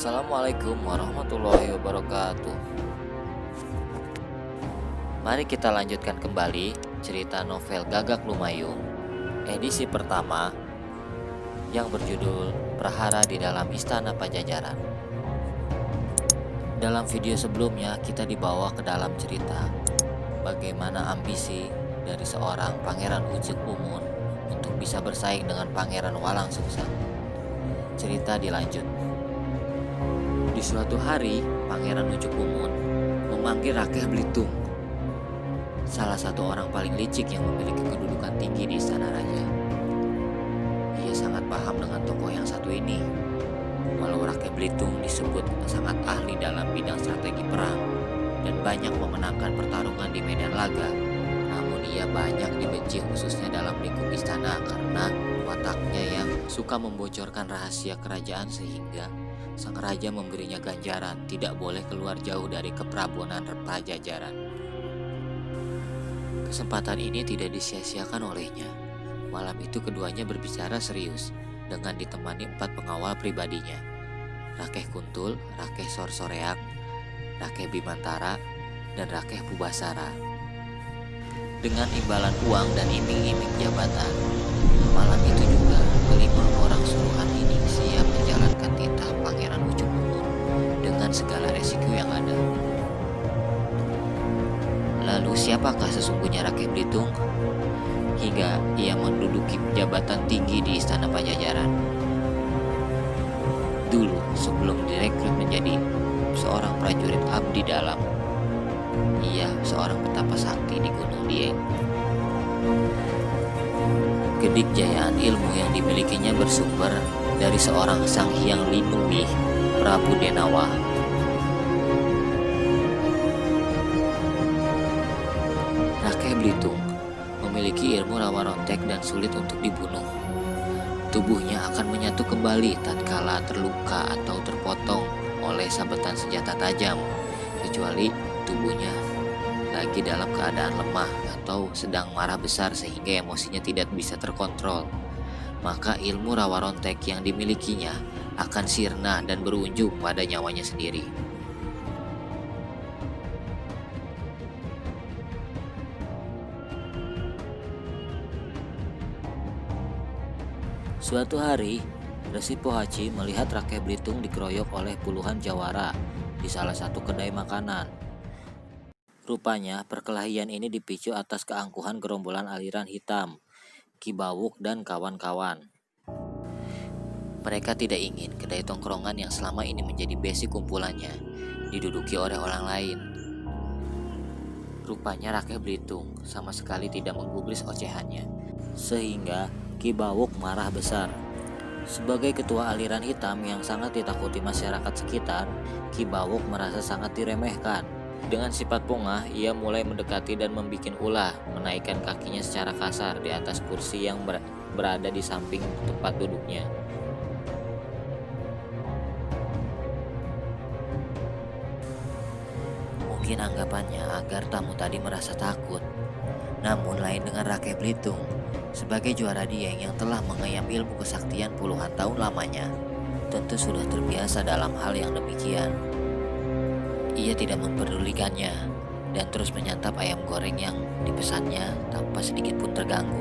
Assalamualaikum warahmatullahi wabarakatuh. Mari kita lanjutkan kembali cerita novel Gagak Lumayung edisi pertama yang berjudul Prahara di dalam Istana Pajajaran. Dalam video sebelumnya kita dibawa ke dalam cerita bagaimana ambisi dari seorang Pangeran Ucuk Umun untuk bisa bersaing dengan Pangeran Walang Sungsang. Cerita dilanjut. Di suatu hari, Pangeran Ucuk Umun memanggil Rakeh Belitung, salah satu orang paling licik yang memiliki kedudukan tinggi di istana raja. Ia sangat paham dengan tokoh yang satu ini. Walau Rakeh Belitung disebut sangat ahli dalam bidang strategi perang dan banyak memenangkan pertarungan di medan laga, namun ia banyak dibenci khususnya dalam lingkup istana karena wataknya yang suka membocorkan rahasia kerajaan sehingga sang raja memberinya ganjaran tidak boleh keluar jauh dari keprabonan Pajajaran. Kesempatan ini tidak disia-siakan olehnya. Malam itu keduanya berbicara serius dengan ditemani 4 pengawal pribadinya. Rakeh Kuntul, Rakeh Sorsoreang, Rakeh Bimantara, dan Rakeh Pubasara. Dengan imbalan uang dan iming-iming jabatan, malam itu juga kelima orang suruhan ini siap menjalankan titah Pangeran Ucuk Umun dengan segala resiko yang ada. Lalu siapakah sesungguhnya Rakeh Belitung hingga ia menduduki jabatan tinggi di istana Pajajaran? Dulu sebelum direkrut menjadi seorang prajurit abdi dalam, ia seorang petapa sakti di Gunung Dieng. Kedikjayaan ilmu yang dimilikinya bersumber dari seorang Sang Hyang Linuwih, Prabu Denawa. Rakeh Belitung memiliki ilmu rawa rontek dan sulit untuk dibunuh. Tubuhnya akan menyatu kembali tatkala terluka atau terpotong oleh sabetan senjata tajam, kecuali tubuhnya lagi dalam keadaan lemah atau sedang marah besar sehingga emosinya tidak bisa terkontrol. Maka ilmu rawa rontek yang dimilikinya akan sirna dan berujung pada nyawanya sendiri. Suatu hari, Resi Pohaci melihat Rakeh Belitung dikeroyok oleh puluhan jawara di salah satu kedai makanan. Rupanya perkelahian ini dipicu atas keangkuhan gerombolan aliran hitam, Ki Bawuk dan kawan-kawan. Mereka tidak ingin kedai tongkrongan yang selama ini menjadi besi kumpulannya diduduki oleh orang lain. Rupanya Rakeh Belitung sama sekali tidak menggubris ocehannya, sehingga Ki Bawuk marah besar. Sebagai ketua aliran hitam yang sangat ditakuti masyarakat sekitar, Ki Bawuk merasa sangat diremehkan. Dengan sifat pongah, ia mulai mendekati dan membikin ulah, menaikkan kakinya secara kasar di atas kursi yang berada di samping tempat duduknya. Mungkin anggapannya agar tamu tadi merasa takut. Namun lain dengan Rakeh Belitung. Sebagai juara Dieng yang telah mengayam ilmu kesaktian puluhan tahun lamanya, tentu sudah terbiasa dalam hal yang demikian. Ia tidak memperdulikannya dan terus menyantap ayam goreng yang dipesannya tanpa sedikit pun terganggu.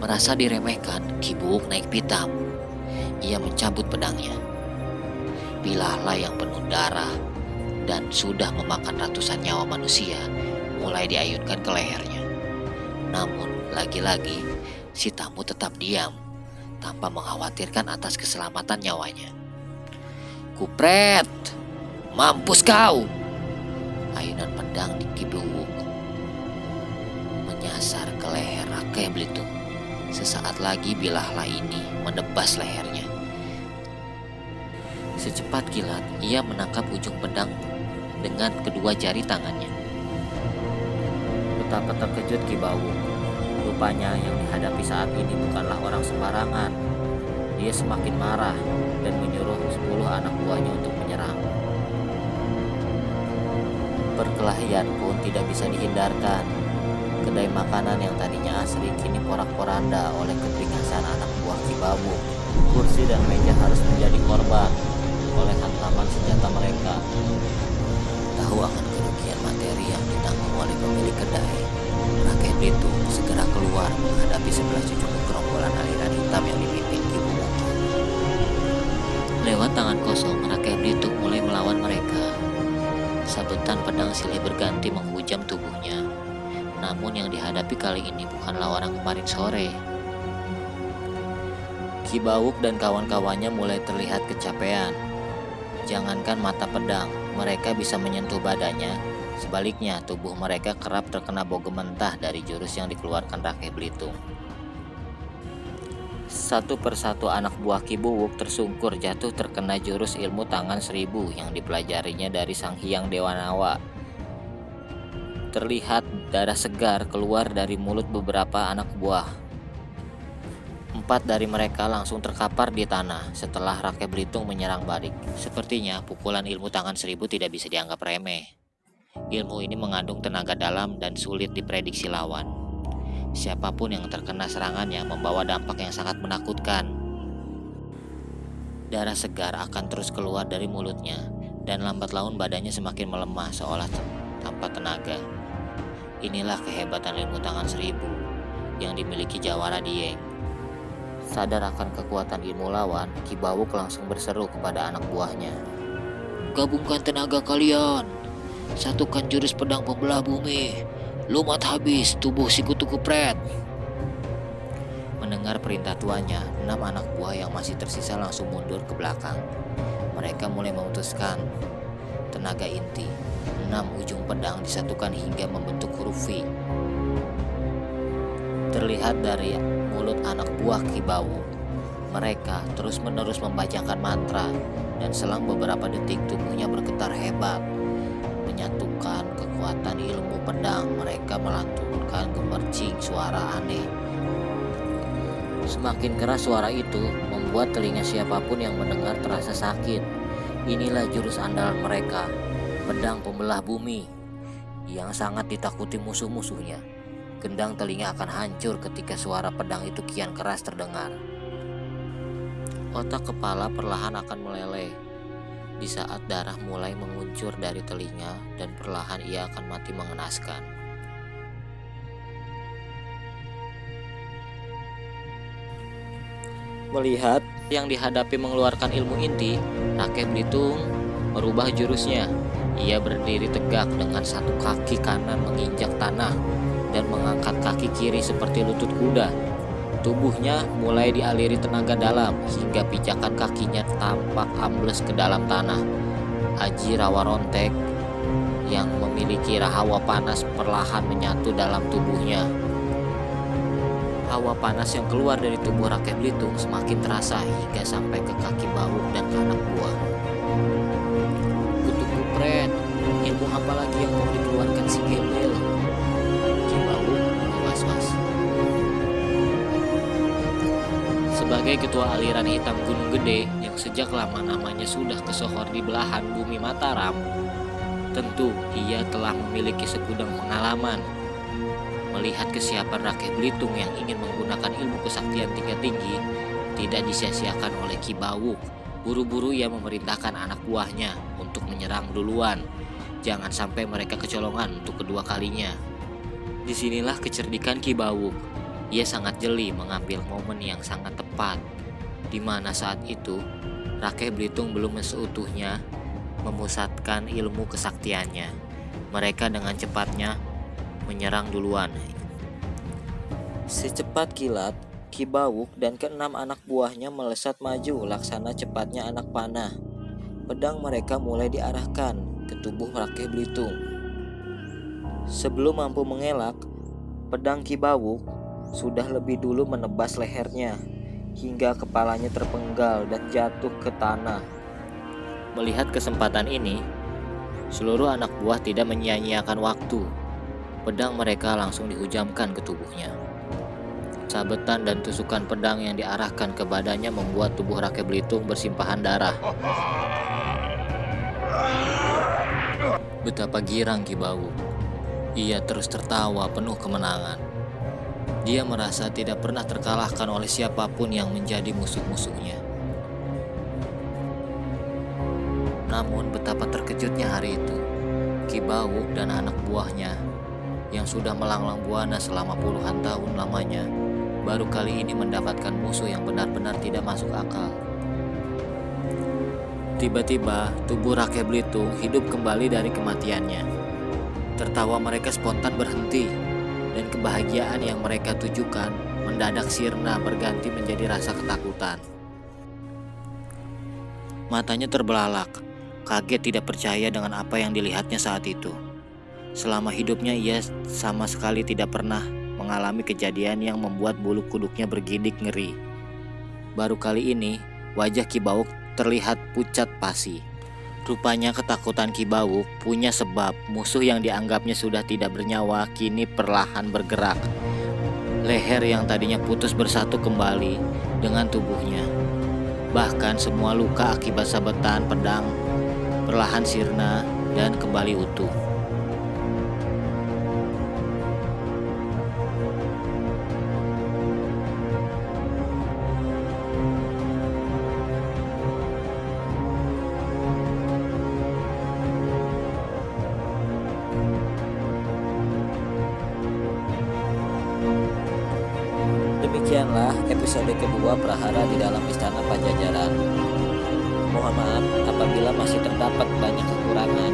Merasa diremehkan, Ki Bawuk naik pitam. Ia mencabut pedangnya. Bilahlah yang penuh darah dan sudah memakan ratusan nyawa manusia mulai diayunkan ke lehernya. Namun lagi-lagi si tamu tetap diam tanpa mengkhawatirkan atas keselamatan nyawanya. Kupret! Mampus kau! Ayunan pedang di Ki Bawuk menyasar ke leher Rakeh Belitung. Sesaat lagi bilahlah ini menebas lehernya. Secepat kilat ia menangkap ujung pedang dengan kedua jari tangannya. Betapa terkejut Ki Bawuk. Rupanya yang dihadapi saat ini bukanlah orang sembarangan. Dia semakin marah dan menyuruh 10 anak buahnya untuk menyerang. Perkelahian pun tidak bisa dihindarkan. Kedai makanan yang tadinya asri kini porak-poranda oleh keberingasan anak buah Ki Bawuk. Kursi dan meja harus menjadi korban oleh hantaman senjata mereka. Tahu akan kerugian materi yang ditanggung oleh pemilik kedai, Rakyat Belitung segera keluar menghadapi 11 cucu gerombolan aliran hitam yang dipimpin Ki Buwok. Lewat tangan kosong, Rakyat Belitung mulai melawan mereka. Sabetan pedang silih berganti menghujam tubuhnya. Namun yang dihadapi kali ini bukanlah orang kemarin sore. Ki Bawuk dan kawan-kawannya mulai terlihat kecapean. Jangankan mata pedang, mereka bisa menyentuh badannya. Sebaliknya, tubuh mereka kerap terkena bau mentah dari jurus yang dikeluarkan Rakyat Belitung. Satu persatu anak buah Ki Buwok tersungkur jatuh terkena jurus ilmu tangan 1000 yang dipelajarinya dari Sang Hyang Dewa Nawa. Terlihat darah segar keluar dari mulut beberapa anak buah. 4 dari mereka langsung terkapar di tanah setelah Rakyat Belitung menyerang balik. Sepertinya pukulan ilmu tangan 1000 tidak bisa dianggap remeh. Ilmu ini mengandung tenaga dalam dan sulit diprediksi lawan. Siapapun yang terkena serangannya membawa dampak yang sangat menakutkan. Darah segar akan terus keluar dari mulutnya, dan lambat laun badannya semakin melemah seolah tanpa tenaga. Inilah kehebatan ilmu tangan 1000 yang dimiliki Jawara Dieng. Sadar akan kekuatan ilmu lawan, Ki Bawuk langsung berseru kepada anak buahnya. Gabungkan tenaga kalian, satukan jurus pedang pembelah bumi, lumat habis tubuh si kutu kupret. Mendengar perintah tuanya, 6 anak buah yang masih tersisa langsung mundur ke belakang. Mereka mulai memutuskan tenaga inti. 6 ujung pedang disatukan hingga membentuk huruf V. Terlihat dari mulut anak buah Ki Bawuk, mereka terus-menerus membacakan mantra, dan selang beberapa detik tubuhnya bergetar hebat. Menyatukan kekuatan ilmu pedang, mereka melantunkan gemercing suara aneh. Semakin keras suara itu membuat telinga siapapun yang mendengar terasa sakit. Inilah jurus andalan mereka, pedang pembelah bumi, yang sangat ditakuti musuh-musuhnya. Gendang telinga akan hancur ketika suara pedang itu kian keras terdengar. Otak kepala perlahan akan meleleh. Di saat darah mulai menguncur dari telinga dan perlahan ia akan mati mengenaskan. Melihat yang dihadapi mengeluarkan ilmu inti, Rakyat Belitung merubah jurusnya. Ia berdiri tegak dengan satu kaki kanan menginjak tanah dan mengangkat kaki kiri seperti lutut kuda. Tubuhnya mulai dialiri tenaga dalam hingga pijakan kakinya tampak ambles ke dalam tanah. Aji Rawa Rontek yang memiliki hawa panas perlahan menyatu dalam tubuhnya. Hawa panas yang keluar dari tubuh Rakyat Belitung semakin terasa hingga sampai ke kaki Bawuk dan ke anak buah. Kutu kupret, ilmu apa lagi yang mau dikeluarkan si gembel? Ki Bawuk was-was. Sebagai ketua aliran hitam Gunung Gede yang sejak lama namanya sudah kesohor di belahan bumi Mataram, tentu ia telah memiliki segudang pengalaman. Melihat kesiapan Rakyat Belitung yang ingin menggunakan ilmu kesaktian tingkat tinggi tidak disia-siakan oleh Ki Bawuk, buru-buru ia memerintahkan anak buahnya untuk menyerang duluan. Jangan sampai mereka kecolongan untuk kedua kalinya. Disinilah kecerdikan Ki Bawuk. Ia sangat jeli mengambil momen yang sangat tepat, di mana saat itu Rakyat Belitung belum seutuhnya memusatkan ilmu kesaktiannya. Mereka dengan cepatnya menyerang duluan. Secepat kilat, Ki Bawuk dan keenam anak buahnya melesat maju laksana cepatnya anak panah. Pedang mereka mulai diarahkan ke tubuh Rakyat Belitung. Sebelum mampu mengelak, pedang Ki Bawuk sudah lebih dulu menebas lehernya hingga kepalanya terpenggal dan jatuh ke tanah. Melihat kesempatan ini, seluruh anak buah tidak menyia-nyiakan waktu. Pedang mereka langsung dihujamkan ke tubuhnya. Sabetan dan tusukan pedang yang diarahkan ke badannya membuat tubuh Rakyat Belitung bersimpahan darah. Betapa girang Ki Bawuk. Ia terus tertawa penuh kemenangan. Dia merasa tidak pernah terkalahkan oleh siapapun yang menjadi musuh-musuhnya. Namun betapa terkejutnya hari itu, Ki Bawuk dan anak buahnya yang sudah melanglang buana selama puluhan tahun lamanya, baru kali ini mendapatkan musuh yang benar-benar tidak masuk akal. Tiba-tiba, tubuh Rakyat Belitung hidup kembali dari kematiannya. Tertawa mereka spontan berhenti, dan kebahagiaan yang mereka tujukan mendadak sirna berganti menjadi rasa ketakutan. Matanya terbelalak, kaget tidak percaya dengan apa yang dilihatnya saat itu. Selama hidupnya ia sama sekali tidak pernah mengalami kejadian yang membuat bulu kuduknya bergidik ngeri. Baru kali ini, wajah Ki Bawuk terlihat pucat pasi. Rupanya ketakutan Ki Bawuk punya sebab. Musuh yang dianggapnya sudah tidak bernyawa kini perlahan bergerak. Leher yang tadinya putus bersatu kembali dengan tubuhnya. Bahkan semua luka akibat sabetan pedang perlahan sirna dan kembali utuh. Demikianlah episode kedua Prahara di dalam Istana Pajajaran. Mohon maaf apabila masih terdapat banyak kekurangan.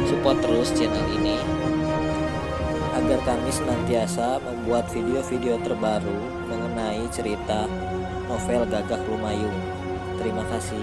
Support terus channel ini agar kami senantiasa membuat video-video terbaru mengenai cerita novel Gagak Lumayung. Terima kasih.